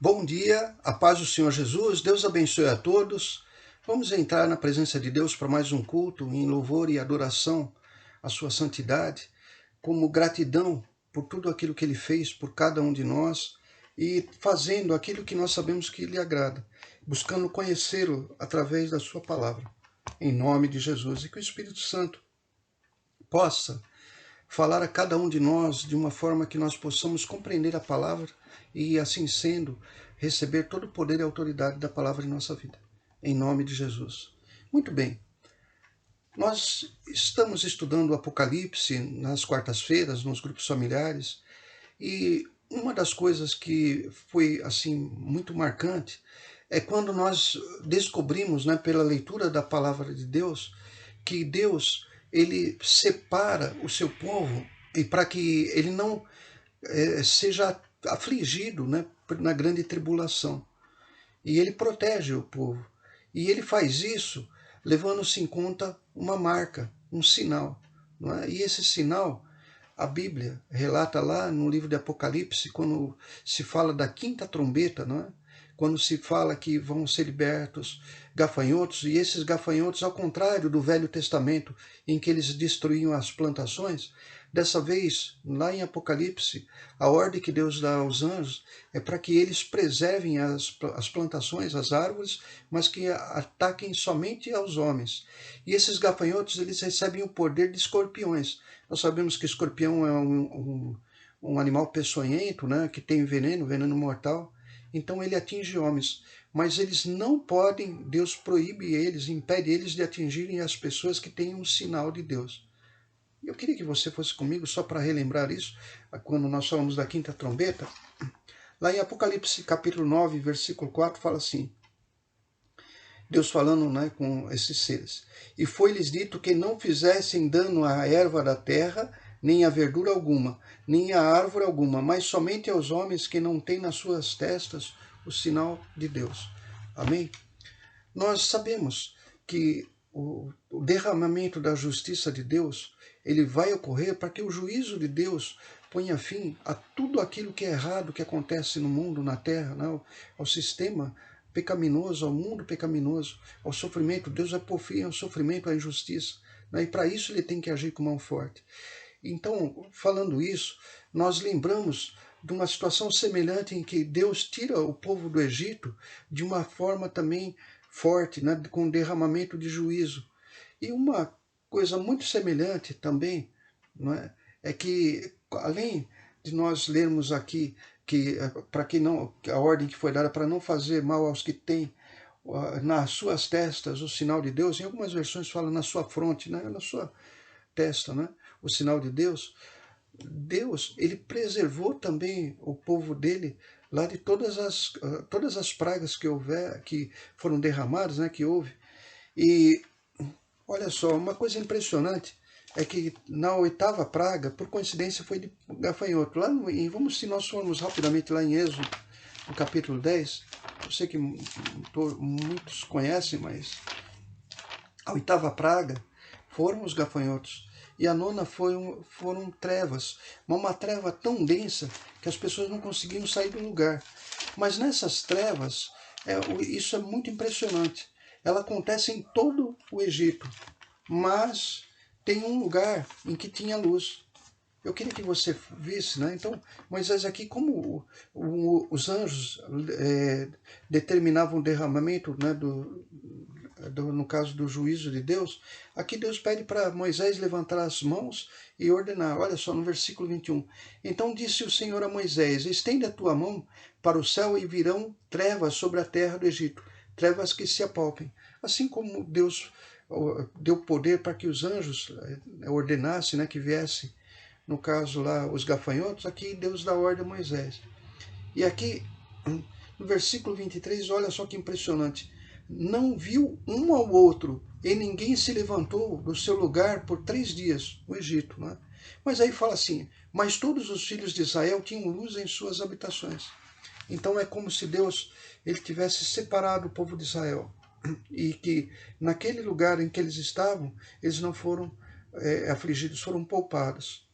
Bom dia, a paz do Senhor Jesus, Deus abençoe a todos. Vamos entrar na presença de Deus para mais um culto em louvor e adoração à sua santidade, como gratidão por tudo aquilo que Ele fez por cada um de nós e fazendo aquilo que nós sabemos que lhe agrada, buscando conhecê-lo através da sua palavra. Em nome de Jesus, e que o Espírito Santo possa falar a cada um de nós de uma forma que nós possamos compreender a palavra e, assim sendo, receber todo o poder e autoridade da palavra em nossa vida. Em nome de Jesus. Muito bem. Nós estamos estudando o Apocalipse nas quartas-feiras, nos grupos familiares, e uma das coisas que foi assim muito marcante é quando nós descobrimos, né, pela leitura da palavra de Deus, que Deus ele separa o seu povo e para que ele não seja afligido, né, na grande tribulação. E ele protege o povo. E ele faz isso levando-se em conta uma marca, um sinal. Não é? E esse sinal, a Bíblia relata lá no livro de Apocalipse, quando se fala da quinta trombeta, não é? Quando se fala que vão ser libertos gafanhotos, e esses gafanhotos, ao contrário do Velho Testamento, em que eles destruíam as plantações, dessa vez, lá em Apocalipse, a ordem que Deus dá aos anjos é para que eles preservem as plantações, as árvores, mas que ataquem somente aos homens. E esses gafanhotos, eles recebem o poder de escorpiões. Nós sabemos que escorpião é um animal peçonhento, né, que tem veneno mortal. Então ele atinge homens, mas eles não podem, Deus proíbe eles, impede eles de atingirem as pessoas que têm um sinal de Deus. Eu queria que você fosse comigo só para relembrar isso, quando nós falamos da quinta trombeta. Lá em Apocalipse capítulo 9, versículo 4, fala assim, Deus falando, né, com esses seres. E foi-lhes dito que não fizessem dano à erva da terra, nem a verdura alguma, nem a árvore alguma, mas somente aos homens que não têm nas suas testas o sinal de Deus. Amém? Nós sabemos que o derramamento da justiça de Deus, ele vai ocorrer para que o juízo de Deus ponha fim a tudo aquilo que é errado que acontece no mundo, na terra, né? Ao sistema pecaminoso, ao mundo pecaminoso, ao sofrimento. Deus vai pôr fim ao sofrimento, à injustiça, né? E para isso ele tem que agir com mão forte. Então, falando isso, nós lembramos de uma situação semelhante em que Deus tira o povo do Egito de uma forma também forte, né, com derramamento de juízo. E uma coisa muito semelhante também, não é, é que, além de nós lermos aqui que para que não a ordem que foi dada para não fazer mal aos que têm nas suas testas o sinal de Deus, em algumas versões fala na sua fronte, né, na sua testa, né, o sinal de Deus. Deus, ele preservou também o povo dele lá de todas as pragas que houver, que foram derramadas, né, que houve. E olha só, uma coisa impressionante é que na oitava praga, por coincidência, foi de gafanhoto. Lá vamos, se nós formos rapidamente lá em Êxodo, no capítulo 10, eu sei que muitos conhecem, mas a oitava praga foram os gafanhotos. E a nona foram trevas. Uma treva tão densa que as pessoas não conseguiam sair do lugar. Mas nessas trevas, isso é muito impressionante. Ela acontece em todo o Egito. Mas tem um lugar em que tinha luz. Eu queria que você visse, né? Então, Moisés aqui, como os anjos determinavam o derramamento, né, no caso do juízo de Deus, aqui Deus pede para Moisés levantar as mãos e ordenar. Olha só, no versículo 21. Então disse o Senhor a Moisés, estende a tua mão para o céu e virão trevas sobre a terra do Egito, trevas que se apalpem. Assim como Deus deu poder para que os anjos ordenassem, né, que viessem, no caso lá, os gafanhotos, aqui Deus dá ordem a Moisés. E aqui, no versículo 23, olha só que impressionante. Não viu um ao outro, e ninguém se levantou do seu lugar por 3 dias, no Egito. Né? Mas aí fala assim, mas todos os filhos de Israel tinham luz em suas habitações. Então é como se Deus ele tivesse separado o povo de Israel. E que naquele lugar em que eles estavam, eles não foram afligidos, foram poupados.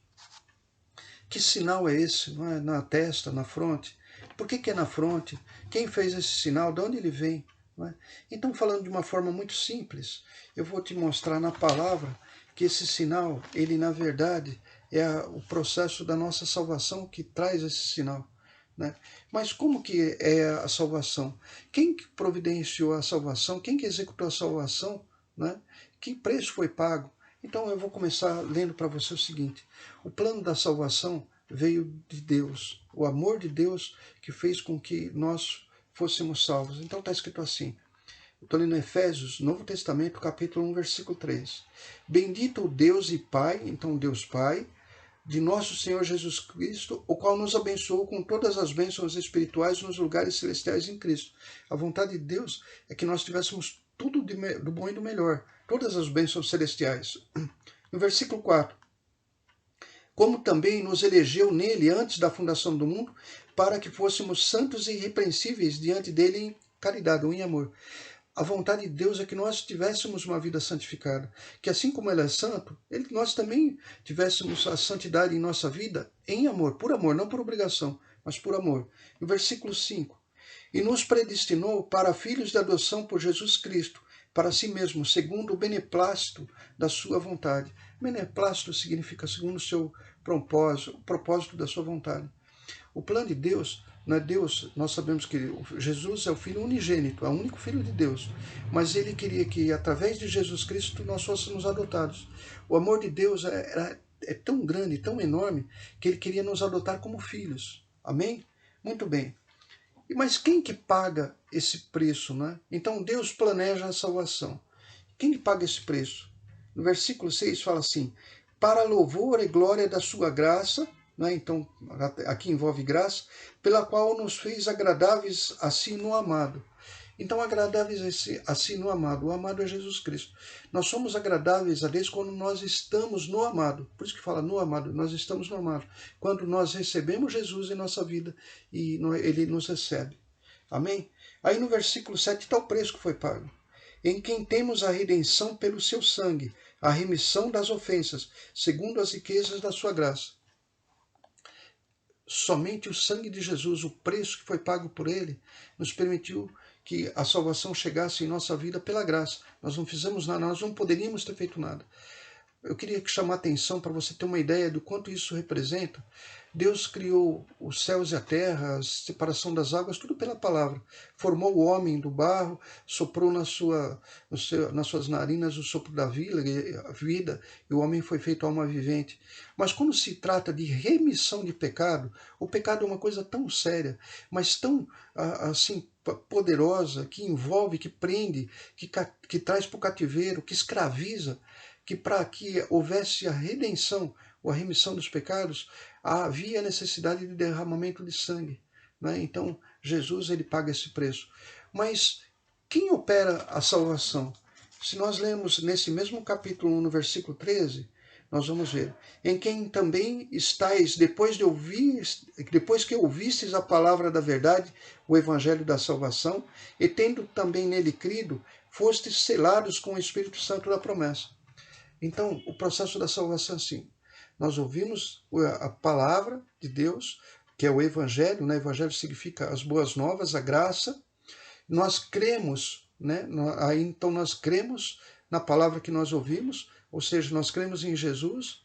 Que sinal é esse, não é? Na testa, na fronte? Por que que é na fronte? Quem fez esse sinal? De onde ele vem? Não é? Então, falando de uma forma muito simples, eu vou te mostrar na palavra que esse sinal, ele na verdade é o processo da nossa salvação que traz esse sinal. Né? Mas como que é a salvação? Quem que providenciou a salvação? Quem que executou a salvação? Né? Que preço foi pago? Então eu vou começar lendo para você o seguinte: o plano da salvação veio de Deus, o amor de Deus que fez com que nós fôssemos salvos. Então está escrito assim, eu estou lendo Efésios, Novo Testamento, capítulo 1, versículo 3. Bendito o Deus e Pai, então Deus Pai, de nosso Senhor Jesus Cristo, o qual nos abençoou com todas as bênçãos espirituais nos lugares celestiais em Cristo. A vontade de Deus é que nós tivéssemos tudo do bom e do melhor, todas as bênçãos celestiais. No versículo 4, como também nos elegeu nele antes da fundação do mundo, para que fôssemos santos e irrepreensíveis diante dele em caridade ou em amor. A vontade de Deus é que nós tivéssemos uma vida santificada, que assim como Ele é santo, nós também tivéssemos a santidade em nossa vida em amor, não por obrigação, mas por amor. No versículo 5, e nos predestinou para filhos de adoção por Jesus Cristo, para si mesmo, segundo o beneplácito da sua vontade. Beneplácito significa segundo o seu propósito, o propósito da sua vontade. O plano de Deus, não é Deus, nós sabemos que Jesus é o Filho unigênito, é o único Filho de Deus, mas ele queria que através de Jesus Cristo nós fôssemos adotados. O amor de Deus é tão grande, tão enorme, que ele queria nos adotar como filhos. Amém? Muito bem. Mas quem que paga esse preço, né? Então Deus planeja a salvação. Quem que paga esse preço? No versículo 6 fala assim, para louvor e glória da sua graça, né? Então aqui envolve graça, pela qual nos fez agradáveis assim no amado. Então, agradáveis assim no amado. O amado é Jesus Cristo. Nós somos agradáveis a Deus quando nós estamos no amado. Por isso que fala no amado, nós estamos no amado. Quando nós recebemos Jesus em nossa vida e ele nos recebe. Amém? Aí no versículo 7 está o preço que foi pago. Em quem temos a redenção pelo seu sangue, a remissão das ofensas, segundo as riquezas da sua graça. Somente o sangue de Jesus, o preço que foi pago por ele, nos permitiu que a salvação chegasse em nossa vida pela graça. Nós não fizemos nada, nós não poderíamos ter feito nada. Eu queria chamar a atenção para você ter uma ideia do quanto isso representa. Deus criou os céus e a terra, a separação das águas, tudo pela palavra. Formou o homem do barro, soprou nas suas narinas o sopro da vida, e o homem foi feito alma vivente. Mas quando se trata de remissão de pecado, o pecado é uma coisa tão séria, mas tão assim poderosa, que envolve, que prende, que traz para o cativeiro, que escraviza, que para que houvesse a redenção ou a remissão dos pecados, havia necessidade de derramamento de sangue. Né? Então, Jesus ele paga esse preço. Mas quem opera a salvação? Se nós lemos nesse mesmo capítulo 1, no versículo 13, nós vamos ver, em quem também estáis, depois que ouvistes a palavra da verdade, o evangelho da salvação, e tendo também nele crido, fostes selados com o Espírito Santo da promessa. Então, o processo da salvação é assim. Nós ouvimos a palavra de Deus, que é o Evangelho, né? Evangelho significa as boas novas, a graça. Nós cremos, né? Então nós cremos na palavra que nós ouvimos, ou seja, nós cremos em Jesus.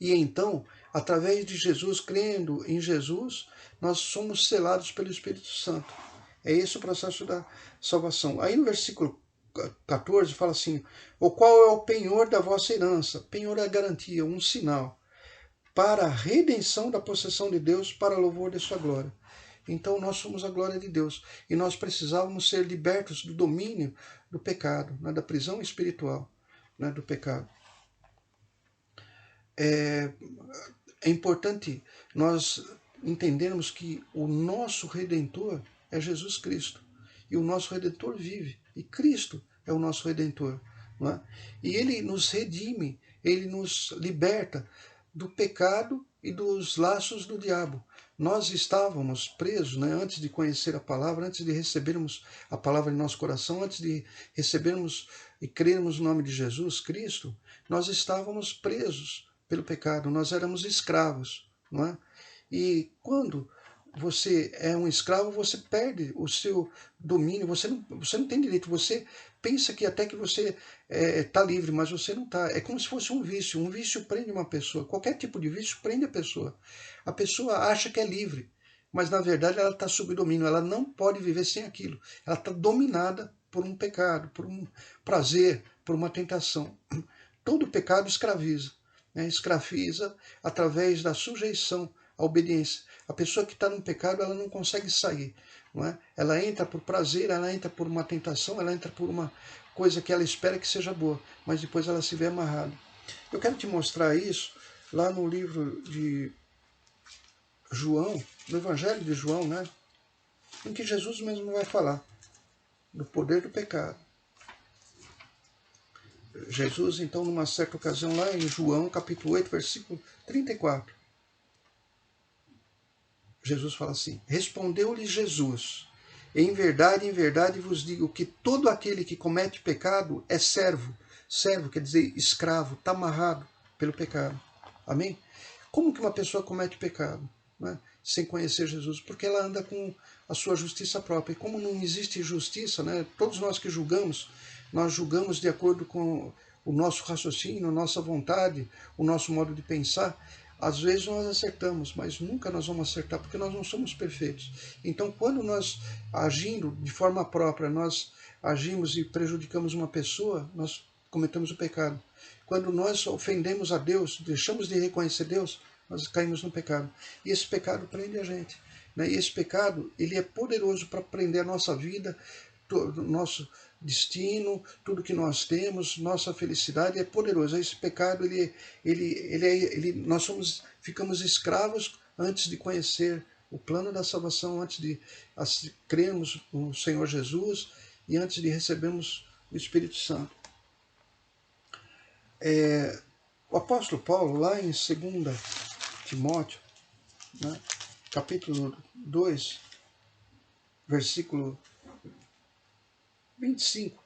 E então, através de Jesus, crendo em Jesus, nós somos selados pelo Espírito Santo. É esse o processo da salvação. Aí no versículo 14 fala assim, o qual é o penhor da vossa herança. Penhor é a garantia, um sinal, para a redenção da possessão de Deus, para louvor de sua glória. Então nós somos a glória de Deus, e nós precisávamos ser libertos do domínio do pecado, né, da prisão espiritual, né, do pecado. É importante nós entendermos que o nosso Redentor é Jesus Cristo, e o nosso Redentor vive, e Cristo é o nosso Redentor. Não é? E ele nos redime, ele nos liberta do pecado e dos laços do diabo. Nós estávamos presos, né, antes de conhecer a palavra, antes de recebermos a palavra em nosso coração, antes de recebermos e crermos no nome de Jesus Cristo, nós estávamos presos pelo pecado, nós éramos escravos. Não é? E quando você é um escravo, você perde o seu domínio, você não tem direito, você pensa que até que você está livre, mas você não está. É como se fosse um vício prende uma pessoa, qualquer tipo de vício prende a pessoa acha que é livre, mas na verdade ela está sob domínio, ela não pode viver sem aquilo, ela está dominada por um pecado, por um prazer, por uma tentação. Todo pecado escraviza, né? Escraviza através da sujeição, a obediência. A pessoa que está no pecado, ela não consegue sair. Não é? Ela entra por prazer, ela entra por uma tentação, ela entra por uma coisa que ela espera que seja boa, mas depois ela se vê amarrada. Eu quero te mostrar isso lá no livro de João, no Evangelho de João, né? Em que Jesus mesmo vai falar do poder do pecado. Jesus, então, numa certa ocasião, lá em João, capítulo 8, versículo 34, Jesus fala assim: respondeu-lhe Jesus, em verdade vos digo que todo aquele que comete pecado é servo. Servo quer dizer escravo, está amarrado pelo pecado. Amém? Como que uma pessoa comete pecado, né, sem conhecer Jesus? Porque ela anda com a sua justiça própria. E como não existe justiça, né, todos nós que julgamos, nós julgamos de acordo com o nosso raciocínio, a nossa vontade, o nosso modo de pensar. Às vezes nós acertamos, mas nunca nós vamos acertar, porque nós não somos perfeitos. Então, quando nós, agindo de forma própria, nós agimos e prejudicamos uma pessoa, nós cometemos o pecado. Quando nós ofendemos a Deus, deixamos de reconhecer Deus, nós caímos no pecado. E esse pecado prende a gente, né? E esse pecado, ele é poderoso para prender a nossa vida, nosso destino, tudo que nós temos, nossa felicidade é poderoso. Esse pecado, nós ficamos escravos antes de conhecer o plano da salvação, antes de crermos no Senhor Jesus e antes de recebermos o Espírito Santo. O apóstolo Paulo, lá em 2 Timóteo, né, capítulo 2, versículo 25,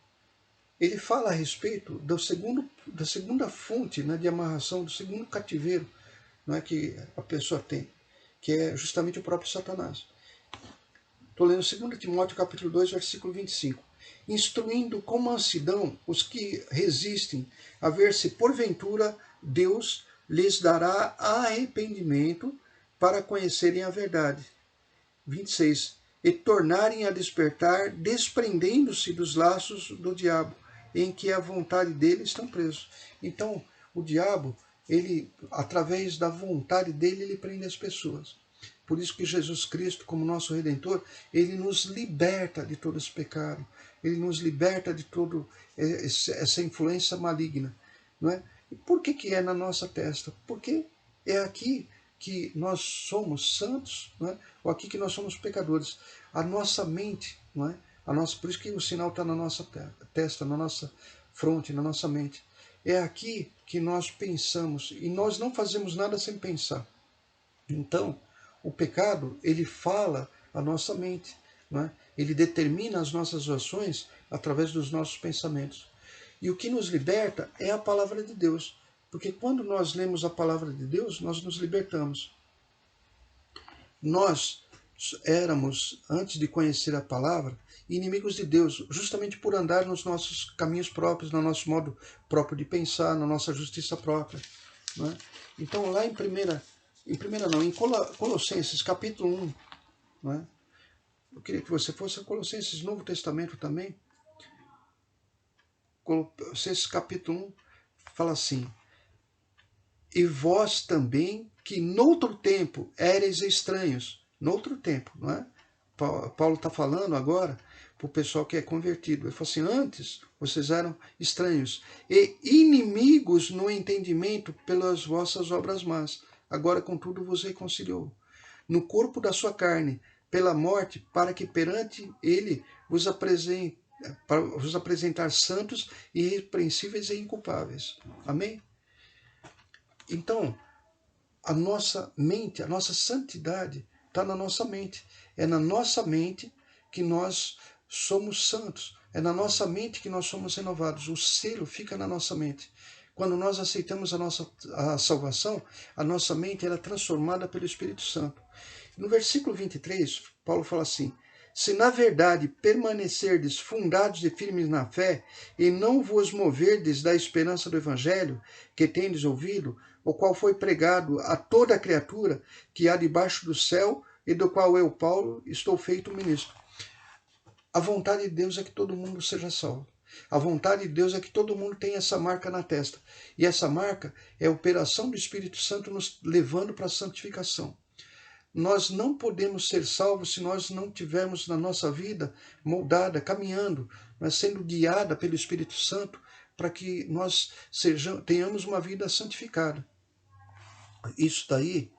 ele fala a respeito da segunda fonte, né, de amarração, do segundo cativeiro, né, que a pessoa tem, que é justamente o próprio Satanás. Estou lendo 2 Timóteo capítulo 2, versículo 25. Instruindo com mansidão os que resistem, a ver se porventura Deus lhes dará arrependimento para conhecerem a verdade. 26. E tornarem a despertar, desprendendo-se dos laços do diabo, em que a vontade dele estão presos. Então, o diabo, ele, através da vontade dele, ele prende as pessoas. Por isso que Jesus Cristo, como nosso Redentor, ele nos liberta de todo esse pecado. Ele nos liberta de toda essa influência maligna. Não é? E por que é na nossa testa? Porque é aqui que nós somos santos, não é? Ou aqui que nós somos pecadores. A nossa mente, não é? Por isso que o sinal está na nossa testa, na nossa fronte, na nossa mente. É aqui que nós pensamos e nós não fazemos nada sem pensar. Então, o pecado, ele fala a nossa mente, não é? Ele determina as nossas ações através dos nossos pensamentos. E o que nos liberta é a palavra de Deus, porque quando nós lemos a palavra de Deus, nós nos libertamos. Nós éramos, antes de conhecer a palavra, inimigos de Deus, justamente por andar nos nossos caminhos próprios, no nosso modo próprio de pensar, na nossa justiça própria. Não é? Então, lá em Colossenses, capítulo 1, não é? Eu queria que você fosse a Colossenses, Novo Testamento também. Colossenses, capítulo 1, fala assim: e vós também, que noutro tempo éreis estranhos, noutro tempo, não é? Paulo está falando agora para o pessoal que é convertido. Ele falou assim: antes vocês eram estranhos e inimigos no entendimento pelas vossas obras más. Agora, contudo, vos reconciliou no corpo da sua carne, pela morte, para que perante ele vos apresentar santos, irrepreensíveis e inculpáveis. Amém? Então, a nossa mente, a nossa santidade está na nossa mente. É na nossa mente que nós somos santos. É na nossa mente que nós somos renovados. O selo fica na nossa mente. Quando nós aceitamos a salvação, a nossa mente era transformada pelo Espírito Santo. No versículo 23, Paulo fala assim: se na verdade permanecerdes fundados e firmes na fé, e não vos moverdes da esperança do evangelho que tendes ouvido, o qual foi pregado a toda a criatura que há debaixo do céu, e do qual eu, Paulo, estou feito ministro. A vontade de Deus é que todo mundo seja salvo. A vontade de Deus é que todo mundo tenha essa marca na testa. E essa marca é a operação do Espírito Santo nos levando para a santificação. Nós não podemos ser salvos se nós não tivermos na nossa vida moldada, caminhando, mas sendo guiada pelo Espírito Santo para que nós tenhamos uma vida santificada. Isso daí,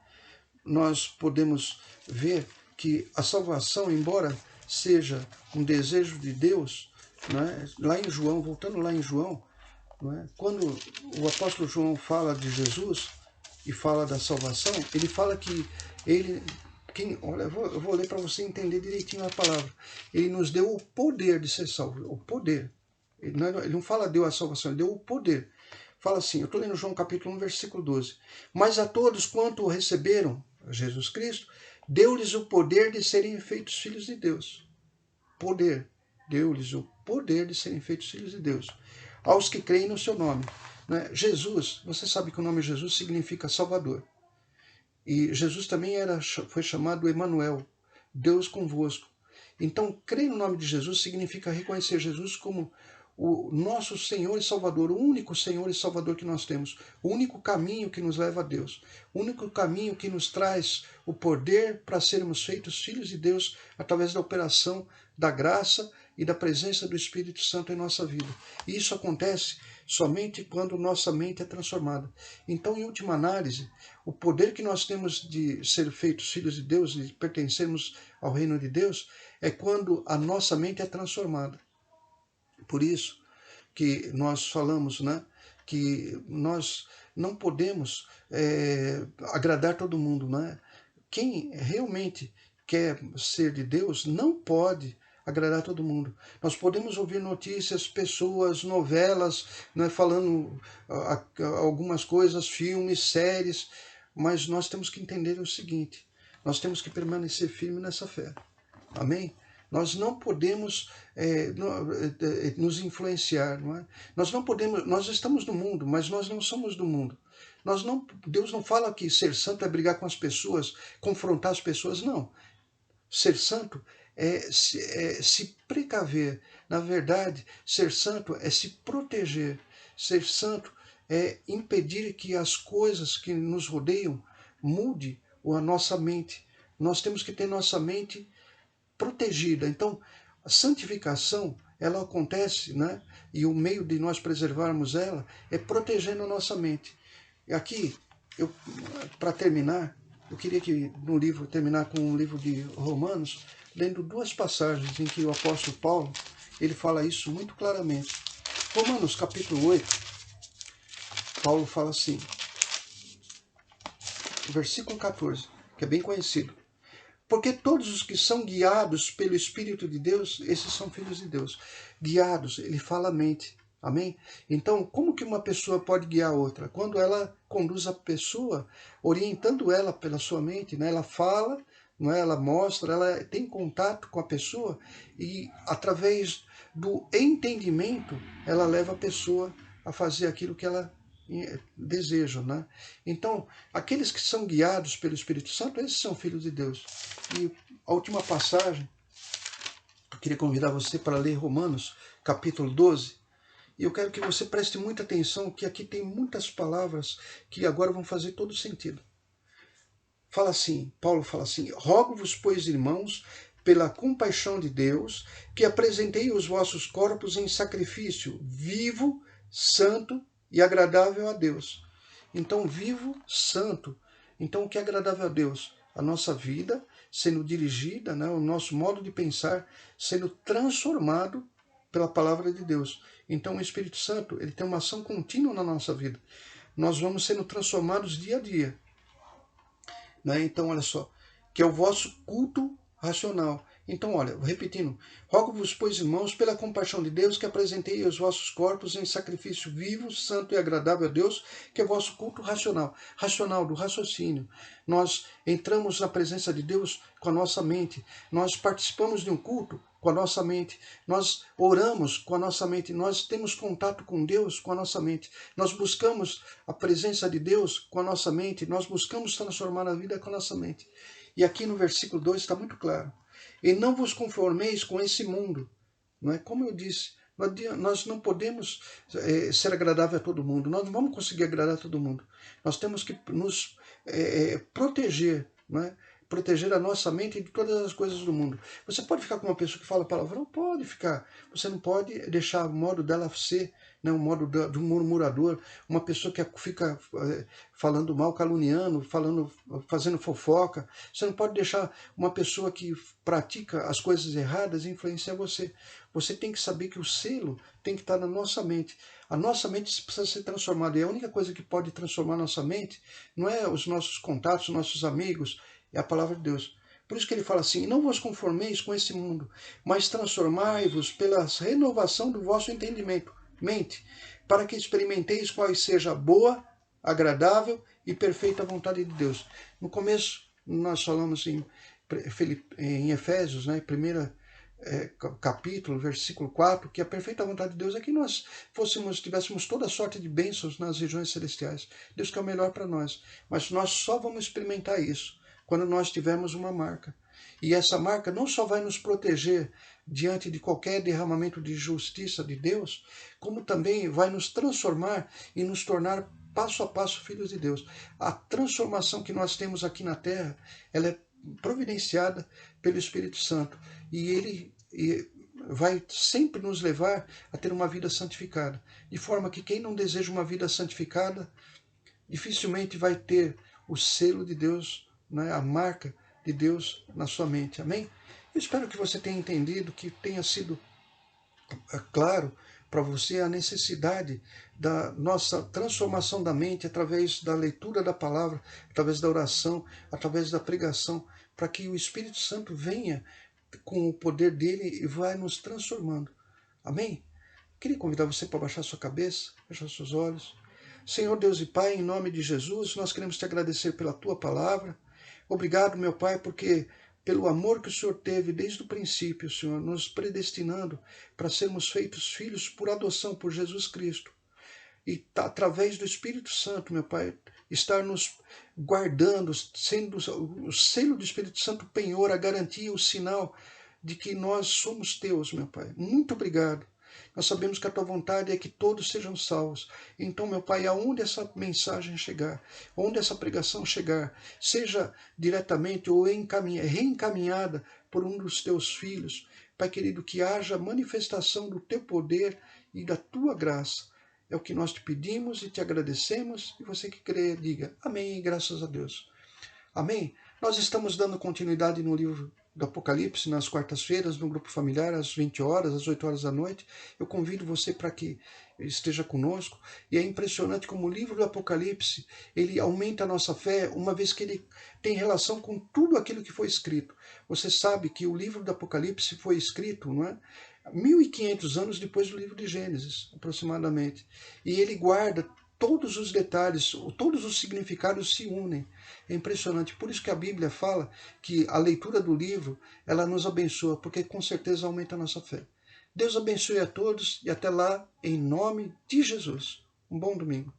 nós podemos ver que a salvação, embora seja um desejo de Deus, né, lá em João, voltando lá em João, né, quando o apóstolo João fala de Jesus e fala da salvação, ele fala que ele, olha, eu vou ler para você entender direitinho a palavra. Ele nos deu o poder de ser salvo, o poder. Ele não fala deu a salvação, ele deu o poder. Fala assim, eu estou lendo João capítulo 1, versículo 12. Mas a todos quanto o receberam, Jesus Cristo, deu-lhes o poder de serem feitos filhos de Deus. Poder. Deu-lhes o poder de serem feitos filhos de Deus. Aos que creem no seu nome. Né? Jesus, você sabe que o nome Jesus significa Salvador. E Jesus também foi chamado Emanuel, Deus convosco. Então, crer no nome de Jesus significa reconhecer Jesus como o nosso Senhor e Salvador, o único Senhor e Salvador que nós temos, o único caminho que nos leva a Deus, o único caminho que nos traz o poder para sermos feitos filhos de Deus através da operação da graça e da presença do Espírito Santo em nossa vida. E isso acontece somente quando nossa mente é transformada. Então, em última análise, o poder que nós temos de ser feitos filhos de Deus e pertencermos ao reino de Deus é quando a nossa mente é transformada. Por isso que nós falamos, né, que nós não podemos agradar todo mundo. Né? Quem realmente quer ser de Deus não pode agradar todo mundo. Nós podemos ouvir notícias, pessoas, novelas, né, falando algumas coisas, filmes, séries, mas nós temos que entender o seguinte: nós temos que permanecer firmes nessa fé. Amém? Nós não podemos nos influenciar, não é? Nós não podemos, nós estamos no mundo, mas nós não somos do mundo. Deus não fala que ser santo é brigar com as pessoas, confrontar as pessoas, não. Ser santo é se precaver. Na verdade, ser santo é se proteger. Ser santo é impedir que as coisas que nos rodeiam mude a nossa mente. Nós temos que ter nossa mente protegida. Então, a santificação, ela acontece, né? E o meio de nós preservarmos ela é protegendo a nossa mente. E aqui, para terminar, eu queria que no livro terminar com o livro de Romanos, lendo duas passagens em que o apóstolo Paulo, ele fala isso muito claramente. Romanos capítulo 8, Paulo fala assim, versículo 14, que é bem conhecido. Porque todos os que são guiados pelo Espírito de Deus, esses são filhos de Deus. Guiados, ele fala a mente. Amém? Então, como que uma pessoa pode guiar outra? Quando ela conduz a pessoa, orientando ela pela sua mente, né? Ela fala, não é? Ela mostra, ela tem contato com a pessoa e, através do entendimento, ela leva a pessoa a fazer aquilo que ela deseja, né? Então, aqueles que são guiados pelo Espírito Santo, esses são filhos de Deus. E a última passagem, eu queria convidar você para ler Romanos, capítulo 12, e eu quero que você preste muita atenção, que aqui tem muitas palavras que agora vão fazer todo sentido. Fala assim, Paulo fala assim, rogo-vos, pois, irmãos, pela compaixão de Deus, que apresentei os vossos corpos em sacrifício vivo, santo e agradável a Deus. Então, vivo, santo. Então, o que é agradável a Deus? A nossa vida sendo dirigida, né, o nosso modo de pensar sendo transformado pela palavra de Deus. Então, o Espírito Santo, ele tem uma ação contínua na nossa vida. Nós vamos sendo transformados dia a dia. Né? Então, olha só, que é o vosso culto racional. Então, olha, repetindo, rogo-vos, pois, irmãos, pela compaixão de Deus, que apresentei os vossos corpos em sacrifício vivo, santo e agradável a Deus, que é vosso culto racional. Racional, do raciocínio. Nós entramos na presença de Deus com a nossa mente. Nós participamos de um culto com a nossa mente. Nós oramos com a nossa mente. Nós temos contato com Deus com a nossa mente. Nós buscamos a presença de Deus com a nossa mente. Nós buscamos transformar a vida com a nossa mente. E aqui no versículo 2 está muito claro. E não vos conformeis com esse mundo. Não é? Como eu disse, nós não podemos ser agradável a todo mundo. Nós não vamos conseguir agradar a todo mundo. Nós temos que nos proteger, não é? Proteger a nossa mente de todas as coisas do mundo. Você pode ficar com uma pessoa que fala palavrão? Pode ficar. Você não pode deixar o modo dela ser, né, o modo de um murmurador, uma pessoa que fica falando mal, caluniando, fazendo fofoca. Você não pode deixar uma pessoa que pratica as coisas erradas influenciar você. Você tem que saber que o selo tem que estar na nossa mente. A nossa mente precisa ser transformada. E a única coisa que pode transformar a nossa mente não é os nossos contatos, os nossos amigos, é a palavra de Deus. Por isso que ele fala assim, não vos conformeis com esse mundo, mas transformai-vos pela renovação do vosso entendimento, mente, para que experimenteis qual seja a boa, agradável e perfeita vontade de Deus. No começo, nós falamos em Efésios, né, primeira capítulo, versículo 4, que a perfeita vontade de Deus é que nós tivéssemos toda sorte de bênçãos nas regiões celestiais. Deus quer o melhor para nós, mas nós só vamos experimentar isso quando nós tivermos uma marca. E essa marca não só vai nos proteger diante de qualquer derramamento de justiça de Deus, como também vai nos transformar e nos tornar passo a passo filhos de Deus. A transformação que nós temos aqui na terra, ela é providenciada pelo Espírito Santo. E ele vai sempre nos levar a ter uma vida santificada. De forma que quem não deseja uma vida santificada, dificilmente vai ter o selo de Deus, né, a marca de Deus na sua mente. Amém? Eu espero que você tenha entendido, que tenha sido claro para você a necessidade da nossa transformação da mente através da leitura da palavra, através da oração, através da pregação, para que o Espírito Santo venha com o poder dele e vai nos transformando. Amém? Queria convidar você para baixar sua cabeça, fechar seus olhos. Senhor Deus e Pai, em nome de Jesus, nós queremos te agradecer pela tua palavra. Obrigado, meu Pai, porque pelo amor que o Senhor teve desde o princípio, Senhor, nos predestinando para sermos feitos filhos por adoção por Jesus Cristo. E através do Espírito Santo, meu Pai, estar nos guardando, sendo o selo do Espírito Santo, o penhor, a garantia, o sinal de que nós somos teus, meu Pai. Muito obrigado. Nós sabemos que a tua vontade é que todos sejam salvos. Então, meu Pai, aonde essa mensagem chegar, onde essa pregação chegar, seja diretamente ou reencaminhada por um dos teus filhos, Pai querido, que haja manifestação do teu poder e da tua graça. É o que nós te pedimos e te agradecemos. E você que crê, diga amém e graças a Deus. Amém? Nós estamos dando continuidade no livro do Apocalipse nas quartas-feiras, no grupo familiar, às 20 horas, às 8 horas da noite. Eu convido você para que esteja conosco. E é impressionante como o livro do Apocalipse, ele aumenta a nossa fé, uma vez que ele tem relação com tudo aquilo que foi escrito. Você sabe que o livro do Apocalipse foi escrito, não é? 1500 anos depois do livro de Gênesis, aproximadamente. E ele guarda todos os detalhes, todos os significados se unem. É impressionante. Por isso que a Bíblia fala que a leitura do livro, ela nos abençoa, porque com certeza aumenta a nossa fé. Deus abençoe a todos e até lá, em nome de Jesus. Um bom domingo.